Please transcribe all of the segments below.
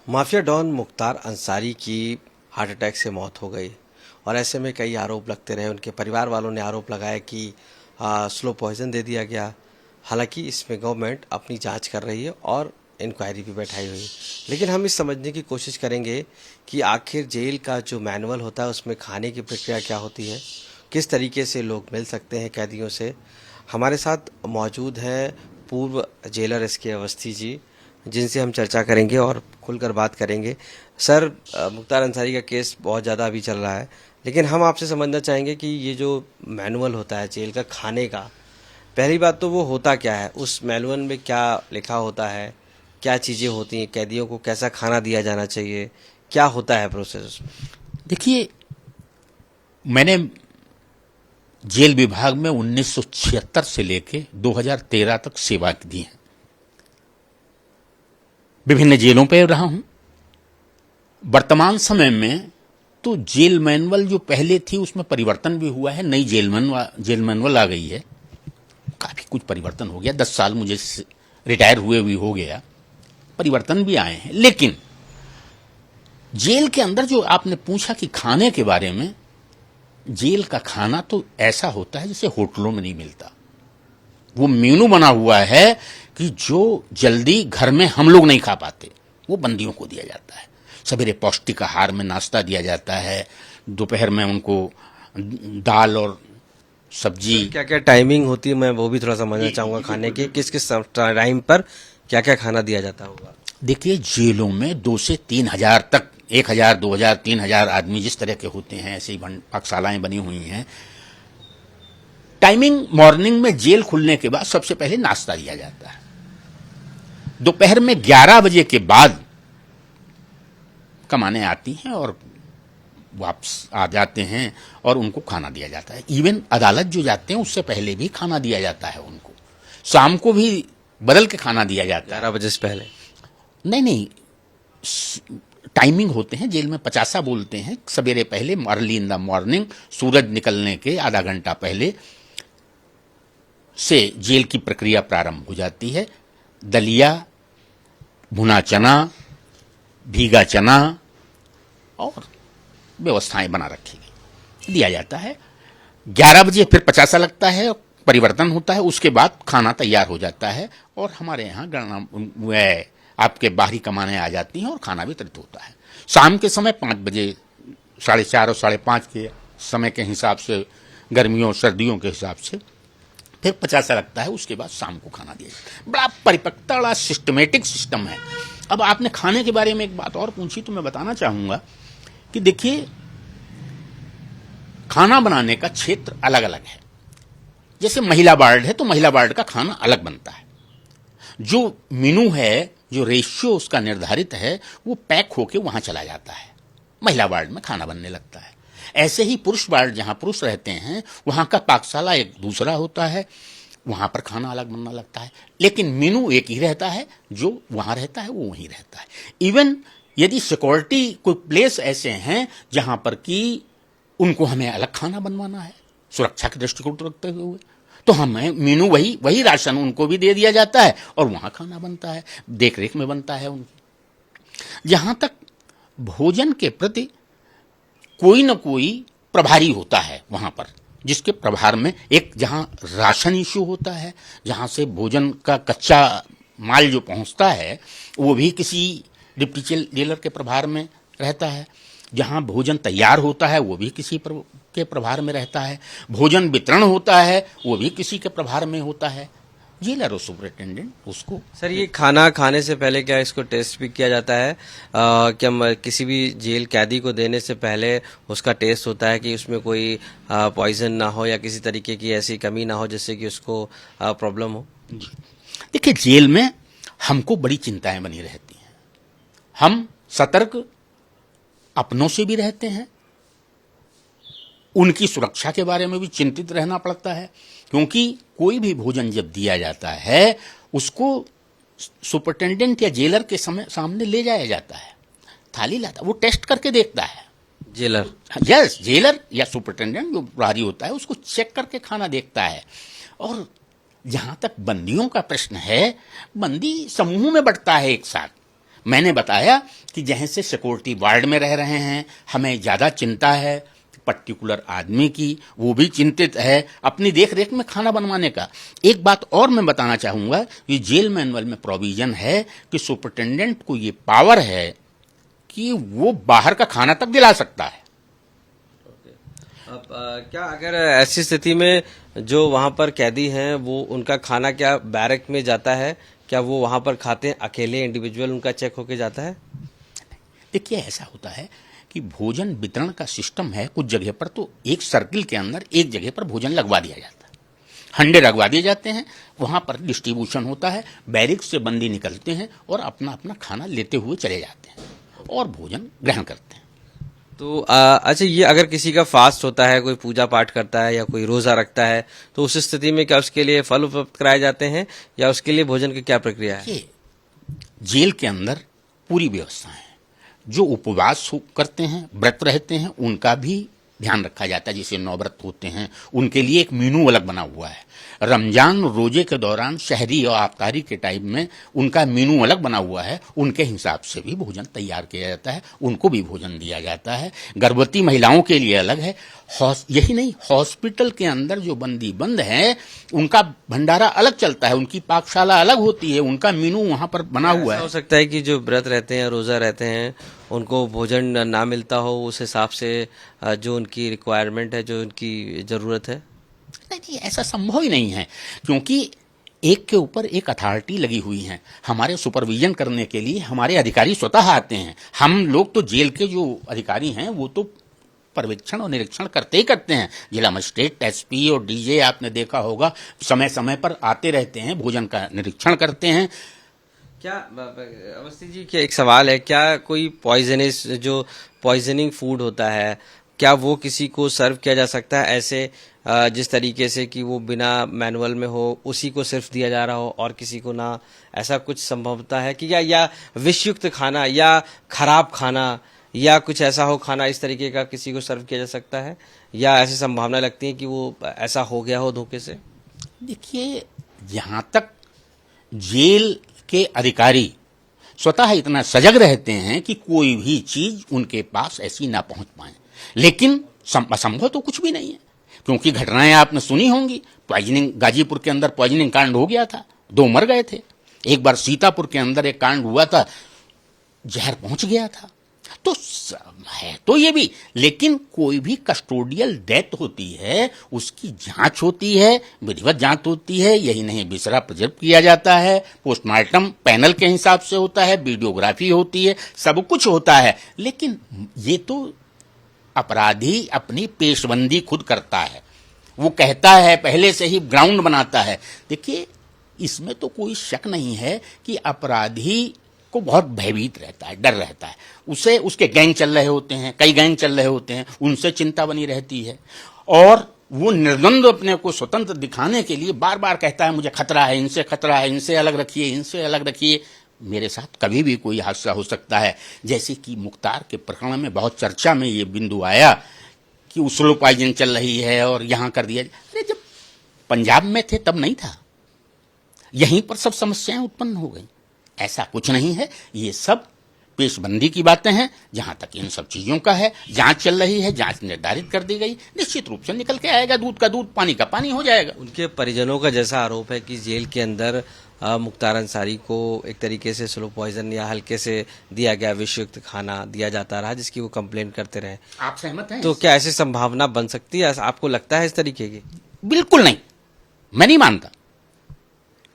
Mafia don Mukhtar Ansari की heart attack से मौत हो गई और ऐसे में कई आरोप लगते रहे। उनके परिवार वालों ने आरोप लगाया कि स्लो पॉइजन दे दिया गया। हालांकि इसमें गवर्नमेंट अपनी जांच कर रही है और इंक्वायरी भी बैठाई हुई है। लेकिन हम इस समझने की कोशिश करेंगे कि आखिर जेल का जो मैनुअल होता है उसमें खाने की प्रक्रिया क्या होती है, किस तरीके से लोग मिल सकते हैं कैदियों से। हमारे साथ मौजूद हैं पूर्व जेलर एस के अवस्थी जी, जिनसे हम चर्चा करेंगे और खुलकर बात करेंगे। सर, मुख्तार अंसारी का केस बहुत ज़्यादा अभी चल रहा है, लेकिन हम आपसे समझना चाहेंगे कि ये जो मैनुअल होता है जेल का खाने का, पहली बात तो वो होता क्या है, उस मैनुअल में क्या लिखा होता है, क्या चीज़ें होती हैं, कैदियों को कैसा खाना दिया जाना चाहिए, क्या होता है प्रोसेस उसमें? देखिए, मैंने जेल विभाग में 1976 से लेके 2013 तक सेवा दी है। विभिन्न जेलों पर रहा हूं। वर्तमान समय में तो जेल मैनुअल जो पहले थी उसमें परिवर्तन भी हुआ है। नई जेल मैनुअल आ गई है। काफी कुछ परिवर्तन हो गया। 10 साल मुझे रिटायर हुए भी हो गया, परिवर्तन भी आए हैं। लेकिन जेल के अंदर जो आपने पूछा कि खाने के बारे में, जेल का खाना तो ऐसा होता है जैसे होटलों में नहीं मिलता। वो मेनू बना हुआ है कि जो जल्दी घर में हम लोग नहीं खा पाते वो बंदियों को दिया जाता है। सवेरे पौष्टिक आहार में नाश्ता दिया जाता है, दोपहर में उनको दाल और सब्जी। क्या क्या टाइमिंग होती है, मैं वो भी थोड़ा समझना चाहूँगा खाने की, किस किस टाइम पर क्या क्या खाना दिया जाता होगा। देखिए, जेलों में 2 से 3 हजार तक, 1,000, 2,000, 3,000 आदमी जिस तरह के होते हैं, ऐसी पाकशालाएं बनी हुई हैं। टाइमिंग मॉर्निंग में जेल खुलने के बाद सबसे पहले नाश्ता दिया जाता है। दोपहर में 11 बजे के बाद कमाने आती हैं और वापस आ जाते हैं और उनको खाना दिया जाता है। इवन अदालत जो जाते हैं उससे पहले भी खाना दिया जाता है उनको। शाम को भी बदल के खाना दिया जाता है। 11 बजे से पहले? नहीं, टाइमिंग होते हैं जेल में, 50 बोलते हैं। सवेरे पहले, अर्ली इन द मॉर्निंग, सूरज निकलने के आधा घंटा पहले से जेल की प्रक्रिया प्रारंभ हो जाती है। दलिया, भुना चना, भीगा चना और व्यवस्थाएं बना रखी गई, दिया जाता है। 11 बजे फिर 50 लगता है, परिवर्तन होता है। उसके बाद खाना तैयार हो जाता है और हमारे यहाँ गणना आपके बाहरी कमाने आ जाती हैं और खाना वितरित होता है। शाम के समय 5 बजे, 4:30 और 5:30 के समय के हिसाब से, गर्मियों और सर्दियों के हिसाब से फिर 50 लगता है। उसके बाद शाम को खाना दिया जाता है। बड़ा परिपक्वता, बड़ा सिस्टमेटिक सिस्टम है। अब आपने खाने के बारे में एक बात और पूछी तो मैं बताना चाहूंगा कि देखिए, खाना बनाने का क्षेत्र अलग अलग है। जैसे महिला वार्ड है तो महिला वार्ड का खाना अलग बनता है। जो मेनू है, जो रेशियो उसका निर्धारित है, वो पैक होके वहां चला जाता है, महिला वार्ड में खाना बनने लगता है। ऐसे ही पुरुष वार्ड, जहां पुरुष रहते हैं, वहां का पाकशाला एक दूसरा होता है, वहां पर खाना अलग बनना लगता है। लेकिन मेनू एक ही रहता है, जो वहां रहता है वो वहीं रहता है। इवन यदि सिक्योरिटी कोई प्लेस ऐसे हैं जहां पर कि उनको हमें अलग खाना बनवाना है सुरक्षा के दृष्टिकोण रखते हुए, तो हमें मेनू वही राशन उनको भी दे दिया जाता है और वहां खाना बनता है, देखरेख में बनता है उनकी। जहां तक भोजन के प्रति कोई न कोई प्रभारी होता है वहां पर, जिसके प्रभार में एक जहां राशन इश्यू होता है, जहां से भोजन का कच्चा माल जो पहुंचता है वो भी किसी डिप्टी जेलर के प्रभार में रहता है। जहां भोजन तैयार होता है वो भी किसी के प्रभार में रहता है। भोजन वितरण होता है वो भी किसी के प्रभार में होता है। जेलर और सुपरिटेंडेंट उसको। सर, ये खाना खाने से पहले क्या इसको टेस्ट भी किया जाता है? क्या किसी भी जेल कैदी को देने से पहले उसका टेस्ट होता है कि उसमें कोई पॉइजन ना हो या किसी तरीके की ऐसी कमी ना हो जिससे कि उसको प्रॉब्लम हो? देखिए, जेल में हमको बड़ी चिंताएं बनी रहती हैं। हम सतर्क अपनों से भी रहते हैं, उनकी सुरक्षा के बारे में भी चिंतित रहना पड़ता है, क्योंकि कोई भी भोजन जब दिया जाता है उसको सुपरिटेंडेंट या जेलर के सामने ले जाया जाता है, थाली लाता, वो टेस्ट करके देखता है। जेलर? यस, जेलर या सुपरिटेंडेंट जो प्रहरी होता है उसको चेक करके खाना देखता है। और जहां तक बंदियों का प्रश्न है, बंदी समूह में बढ़ता है एक साथ। मैंने बताया कि जैसे सिक्योरिटी वार्ड में रह रहे हैं, हमें ज़्यादा चिंता है पर्टिकुलर आदमी की, वो भी चिंतित है अपनी देख रेख में खाना बनवाने का। एक बात और मैं बताना चाहूँगा, ये जेल मैनुअल में प्रोविजन है कि सुपरिटेंडेंट को ये पावर है कि वो बाहर का खाना तक दिला सकता है। अब क्या अगर ऐसी स्थिति में जो वहां पर कैदी हैं वो उनका खाना क्या बैरक में जाता है, क्या वो वहां पर खाते हैं अकेले इंडिविजुअल उनका चेक होके जाता है? देखिए ऐसा होता है कि भोजन वितरण का सिस्टम है, कुछ जगह पर तो एक सर्किल के अंदर एक जगह पर भोजन लगवा दिया जाता है, हंडे लगवा दिए जाते हैं, वहां पर डिस्ट्रीब्यूशन होता है, बैरिक से बंदी निकलते हैं और अपना अपना खाना लेते हुए चले जाते हैं और भोजन ग्रहण करते हैं। तो अच्छा, ये अगर किसी का फास्ट होता है, कोई पूजा पाठ करता है या कोई रोजा रखता है, तो उस स्थिति में क्या उसके लिए फल उपलब्ध कराए जाते हैं या उसके लिए भोजन की क्या प्रक्रिया है? ये जेल के अंदर पूरी व्यवस्था है। जो उपवास करते हैं, व्रत रहते हैं, उनका भी ध्यान रखा जाता है। जैसे नौव्रत होते हैं, उनके लिए एक मेनू अलग बना हुआ है। रमजान रोजे के दौरान शहरी और आफ्तारी के टाइम में उनका मेनू अलग बना हुआ है, उनके हिसाब से भी भोजन तैयार किया जाता है, उनको भी भोजन दिया जाता है। गर्भवती महिलाओं के लिए अलग है। यही नहीं, हॉस्पिटल के अंदर जो बंदी बंद हैं उनका भंडारा अलग चलता है, उनकी पाकशाला अलग होती है, उनका मेनू वहां पर बना हुआ है। हो सकता है कि जो व्रत रहते हैं, रोजा रहते हैं, उनको भोजन ना मिलता हो उस हिसाब से जो उनकी रिक्वायरमेंट है, जो उनकी जरूरत है। नहीं, ऐसा संभव ही नहीं है, क्योंकि एक के ऊपर एक अथॉरिटी लगी हुई है। हमारे सुपरविजन करने के लिए हमारे अधिकारी स्वतः आते हैं। हम लोग तो जेल के जो अधिकारी हैं वो तो पर्यवेक्षण और निरीक्षण करते ही करते हैं। जिला मजिस्ट्रेट, एसपी और डीजे आपने देखा होगा समय समय पर आते रहते हैं, भोजन का निरीक्षण करते हैं। क्या अवस्थी जी, क्या एक सवाल है, क्या कोई पॉइजनस जो पॉइजनिंग फूड होता है, क्या वो किसी को सर्व किया जा सकता है ऐसे जिस तरीके से कि वो बिना मैनुअल में हो, उसी को सिर्फ दिया जा रहा हो और किसी को ना? ऐसा कुछ संभवता है कि या विषयुक्त खाना या खराब खाना या कुछ ऐसा हो खाना इस तरीके का किसी को सर्व किया जा सकता है, या ऐसी संभावना लगती है कि वो ऐसा हो गया हो धोखे से? देखिए, जहां तक जेल के अधिकारी स्वतः इतना सजग रहते हैं कि कोई भी चीज उनके पास ऐसी ना पहुंच पाए, लेकिन असंभव तो कुछ भी नहीं है, क्योंकि घटनाएं आपने सुनी होंगी। पॉइजनिंग, गाजीपुर के अंदर पॉइजनिंग कांड हो गया था, 2 मर गए थे। एक बार सीतापुर के अंदर एक कांड हुआ था, जहर पहुंच गया था। तो है तो ये भी, लेकिन कोई भी कस्टोडियल डेथ होती है उसकी जांच होती है, विधिवत जांच होती है। यही नहीं, बिसरा प्रिजर्व किया जाता है, पोस्टमार्टम पैनल के हिसाब से होता है, वीडियोग्राफी होती है, सब कुछ होता है। लेकिन ये तो अपराधी अपनी पेशबंदी खुद करता है, वो कहता है, पहले से ही ग्राउंड बनाता है। देखिए, इसमें तो कोई शक नहीं है कि अपराधी को बहुत भयभीत रहता है, डर रहता है। उसे उसके गैंग चल रहे होते हैं, कई गैंग चल रहे होते हैं, उनसे चिंता बनी रहती है और वो निर्द्वंद अपने को स्वतंत्र दिखाने के लिए बार बार कहता है मुझे खतरा है, इनसे खतरा है, इनसे अलग रखिए, इनसे अलग रखिए। मेरे साथ कभी भी कोई हादसा हो सकता है। जैसे कि मुख्तार के प्रकरण में बहुत चर्चा में ये बिंदु आया कि स्लो पॉइजन चल रही है और यहां कर दिया। अरे जब पंजाब में थे तब नहीं था, यहीं पर सब समस्याएं उत्पन्न हो गई। ऐसा कुछ नहीं है, ये सब पेशबंदी की बातें हैं। जहां तक इन सब चीजों का है, जांच चल रही है, जांच निर्धारित कर दी गई, निश्चित रूप से निकल के आएगा, दूध का दूध, पानी का पानी हो जाएगा। उनके परिजनों का जैसा आरोप है कि जेल के अंदर मुख्तार अंसारी को एक तरीके से स्लो पॉइजन या हल्के से दिया गया विषयुक्त खाना दिया जाता रहा, जिसकी वो कंप्लेन करते रहे। आप सहमत हैं? तो क्या ऐसी संभावना बन सकती है, आपको लगता है इस तरीके की? बिल्कुल नहीं, मैं नहीं मानता,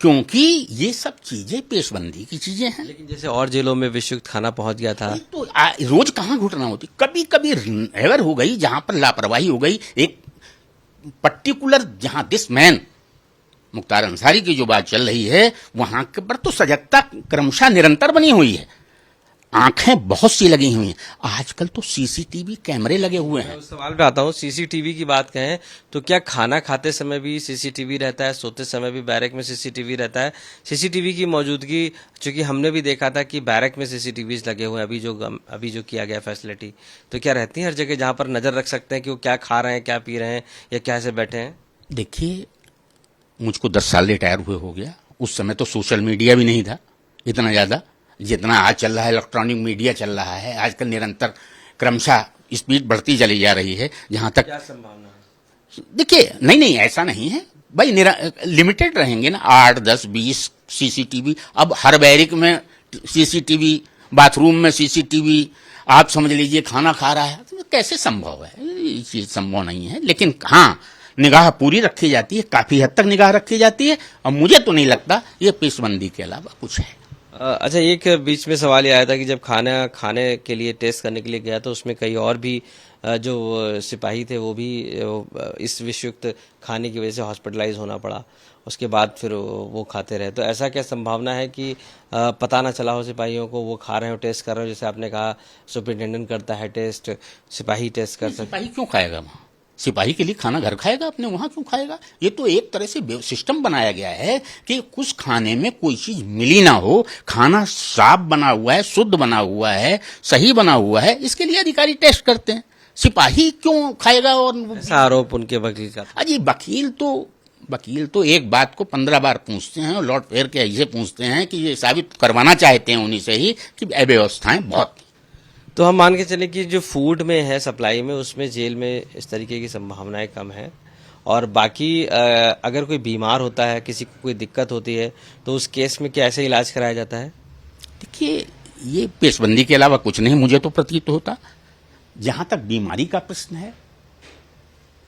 क्योंकि ये सब चीजें पेशबंदी की चीजें हैं। लेकिन जैसे और जेलों में विषयुक्त खाना पहुंच गया था, तो रोज कहां घटना होती, कभी कभी एवर हो गई जहां पर लापरवाही हो गई। एक पर्टिकुलर जहां दिस मैन मुख्तार अंसारी की जो बात चल रही है, वहां पर तो सजगता क्रमशः निरंतर बनी हुई है, आंखें बहुत सी लगी हुई हैं। आजकल तो सीसीटीवी कैमरे लगे हुए हैं। उस सवाल पे आता हूँ, सीसीटीवी की बात कहें तो क्या खाना खाते समय भी सीसीटीवी रहता है, सोते समय भी बैरक में सीसीटीवी रहता है? सीसीटीवी की मौजूदगी, चूंकि हमने भी देखा था कि बैरक में सीसीटीवी लगे हुए हैं, अभी जो किया गया फैसिलिटी, तो क्या रहती है हर जगह जहां पर नजर रख सकते हैं कि वो क्या खा रहे हैं, क्या पी रहे हैं या कैसे बैठे हैं? देखिए, मुझको 10 साल रिटायर हुए हो गया। उस समय तो सोशल मीडिया भी नहीं था इतना ज्यादा। जितना आज चल रहा है इलेक्ट्रॉनिक मीडिया चल रहा है, आजकल निरंतर क्रमशः स्पीड बढ़ती चली जा रही है। जहां तक क्या संभावना है? देखिए, नहीं ऐसा नहीं है भाई, लिमिटेड रहेंगे ना, 8 10 20 सीसीटीवी। अब हर बैरिक में सीसीटीवी, बाथरूम में सीसीटीवी, आप समझ लीजिए खाना खा रहा है, तो कैसे संभव है? ये चीज संभव नहीं है। लेकिन हाँ, निगाह पूरी रखी जाती है, काफी हद तक निगाह रखी जाती है, और मुझे तो नहीं लगता ये पेशबंदी के अलावा कुछ है। अच्छा, एक बीच में सवाल ये आया था कि जब खाना खाने के लिए टेस्ट करने के लिए गया तो उसमें कई और भी जो सिपाही थे वो भी इस विषयुक्त खाने की वजह से हॉस्पिटलाइज होना पड़ा, उसके बाद फिर वो खाते रहे। तो ऐसा क्या संभावना है कि पता ना चला हो सिपाहियों को, वो खा रहे हो, टेस्ट कर रहे हो, जैसे आपने कहा सुपरिटेंडेंट करता है टेस्ट, सिपाही टेस्ट कर सकते? सिपाही क्यों खाएगा वहां? सिपाही के लिए खाना घर खाएगा अपने, वहां क्यों खाएगा? ये तो एक तरह से सिस्टम बनाया गया है कि कुछ खाने में कोई चीज मिली ना हो, खाना साफ बना हुआ है, शुद्ध बना हुआ है, सही बना हुआ है, इसके लिए अधिकारी टेस्ट करते हैं। सिपाही क्यों खाएगा? और ऐसा आरोप उनके वकील का। अजी, वकील तो एक बात को 15 बार पूछते हैं, और लौट फेर के ऐसे पूछते हैं कि ये साबित करवाना चाहते हैं उन्हीं से ही कि अव्यवस्थाएं बहुत। तो हम मान के चले कि जो फूड में है, सप्लाई में, उसमें जेल में इस तरीके की संभावनाएं कम है, और बाकी अगर कोई बीमार होता है, किसी को कोई दिक्कत होती है, तो उस केस में क्या ऐसे इलाज कराया जाता है? देखिए, ये पेशबंदी के अलावा कुछ नहीं मुझे तो प्रतीत होता। जहां तक बीमारी का प्रश्न है,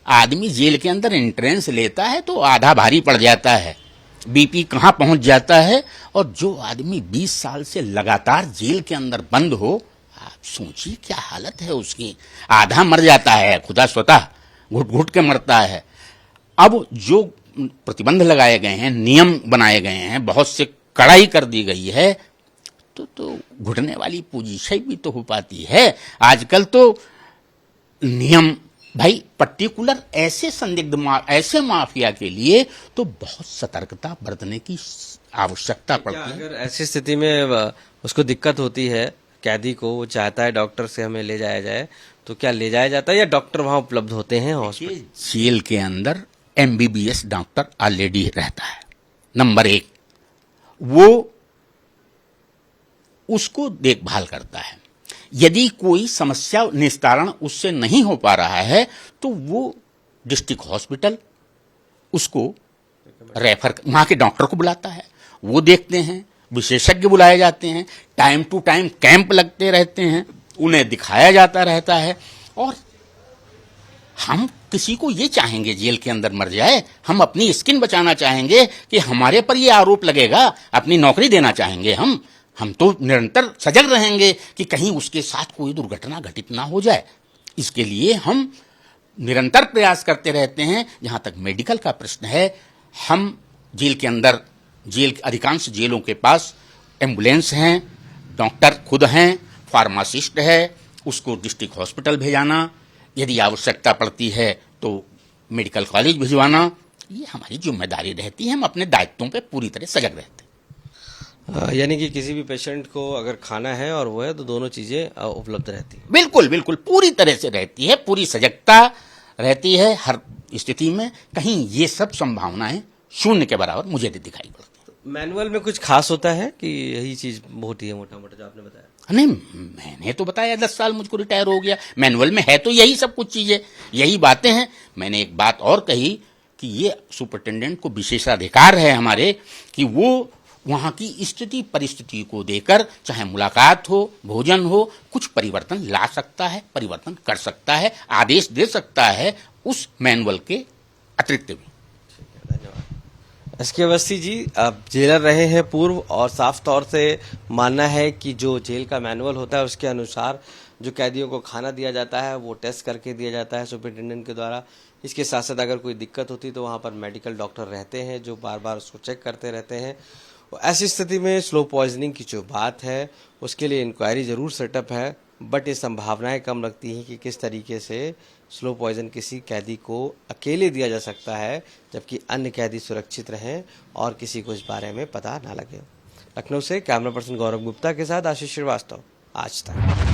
आदमी जेल के अंदर एंट्रेंस लेता है तो आधा भारी पड़ जाता है, बीपी कहां पहुंच जाता है। और जो आदमी 20 साल से लगातार जेल के अंदर बंद हो, आप सोचिए क्या हालत है उसकी। आधा मर जाता है खुदा स्वतः, घुट घुट के मरता है। अब जो प्रतिबंध लगाए गए हैं, नियम बनाए गए हैं, बहुत से कड़ाई कर दी गई है, तो घुटने वाली पोजीशन भी तो हो पाती है। आजकल तो नियम भाई पर्टिकुलर ऐसे संदिग्ध ऐसे माफिया के लिए तो बहुत सतर्कता बरतने की आवश्यकता पड़ती है। अगर ऐसी स्थिति में उसको दिक्कत होती है, कैदी को, वो चाहता है डॉक्टर से हमें ले जाया जाए, तो क्या ले जाया जाता है या डॉक्टर वहां उपलब्ध होते हैं हॉस्पिटल? जेल के अंदर MBBS डॉक्टर ऑलरेडी रहता है। नंबर 1, वो उसको देखभाल करता है। यदि कोई समस्या निस्तारण उससे नहीं हो पा रहा है तो वो डिस्ट्रिक्ट हॉस्पिटल उसको रेफर, वहां के डॉक्टर को बुलाता है, वो देखते हैं, विशेषज्ञ बुलाए जाते हैं, टाइम टू टाइम कैंप लगते रहते हैं, उन्हें दिखाया जाता रहता है। और हम किसी को ये चाहेंगे जेल के अंदर मर जाए? हम अपनी स्किन बचाना चाहेंगे कि हमारे पर ये आरोप लगेगा? अपनी नौकरी देना चाहेंगे हम तो निरंतर सजग रहेंगे कि कहीं उसके साथ कोई दुर्घटना घटित ना हो जाए। इसके लिए हम निरंतर प्रयास करते रहते हैं। जहां तक मेडिकल का प्रश्न है, हम जेल के अंदर, अधिकांश जेलों के पास एम्बुलेंस हैं, डॉक्टर खुद हैं, फार्मासिस्ट है, उसको डिस्ट्रिक्ट हॉस्पिटल भेजाना, यदि आवश्यकता पड़ती है तो मेडिकल कॉलेज भिजवाना, ये हमारी जिम्मेदारी रहती है। हम अपने दायित्वों पे पूरी तरह सजग रहते हैं। यानी कि किसी भी पेशेंट को अगर खाना है और वो है तो दोनों चीजें उपलब्ध रहती है। बिल्कुल पूरी तरह से रहती है, पूरी सजगता रहती है हर स्थिति में। कहीं ये सब संभावनाएं शून्य के बराबर मुझे नहीं दिखाई पड़ती। मैनुअल में कुछ खास होता है कि यही चीज होती है मोटा मोटा जो आपने बताया? नहीं, मैंने तो बताया 10 साल मुझको रिटायर हो गया, मैनुअल में है तो यही सब कुछ चीजें, यही बातें हैं। मैंने एक बात और कही कि ये सुपरिटेंडेंट को विशेषाधिकार है हमारे कि वो वहां की स्थिति परिस्थिति को देकर, चाहे मुलाकात हो, भोजन हो, कुछ परिवर्तन ला सकता है, परिवर्तन कर सकता है, आदेश दे सकता है उस मैनुअल के अतिरिक्त भी। एसके अवस्थी जी, आप जेलर रहे हैं पूर्व, और साफ तौर से मानना है कि जो जेल का मैनुअल होता है उसके अनुसार जो कैदियों को खाना दिया जाता है वो टेस्ट करके दिया जाता है सुपरिटेंडेंट के द्वारा। इसके साथ साथ अगर कोई दिक्कत होती तो वहाँ पर मेडिकल डॉक्टर रहते हैं जो बार बार उसको चेक करते रहते हैं। ऐसी स्थिति में स्लो पॉइजनिंग की जो बात है उसके लिए इंक्वायरी ज़रूर सेटअप है, बट ये संभावनाएं कम लगती हैं कि किस तरीके से स्लो पॉइजन किसी कैदी को अकेले दिया जा सकता है जबकि अन्य कैदी सुरक्षित रहें और किसी को इस बारे में पता ना लगे। लखनऊ से कैमरा पर्सन गौरव गुप्ता के साथ आशीष श्रीवास्तव, आज तक।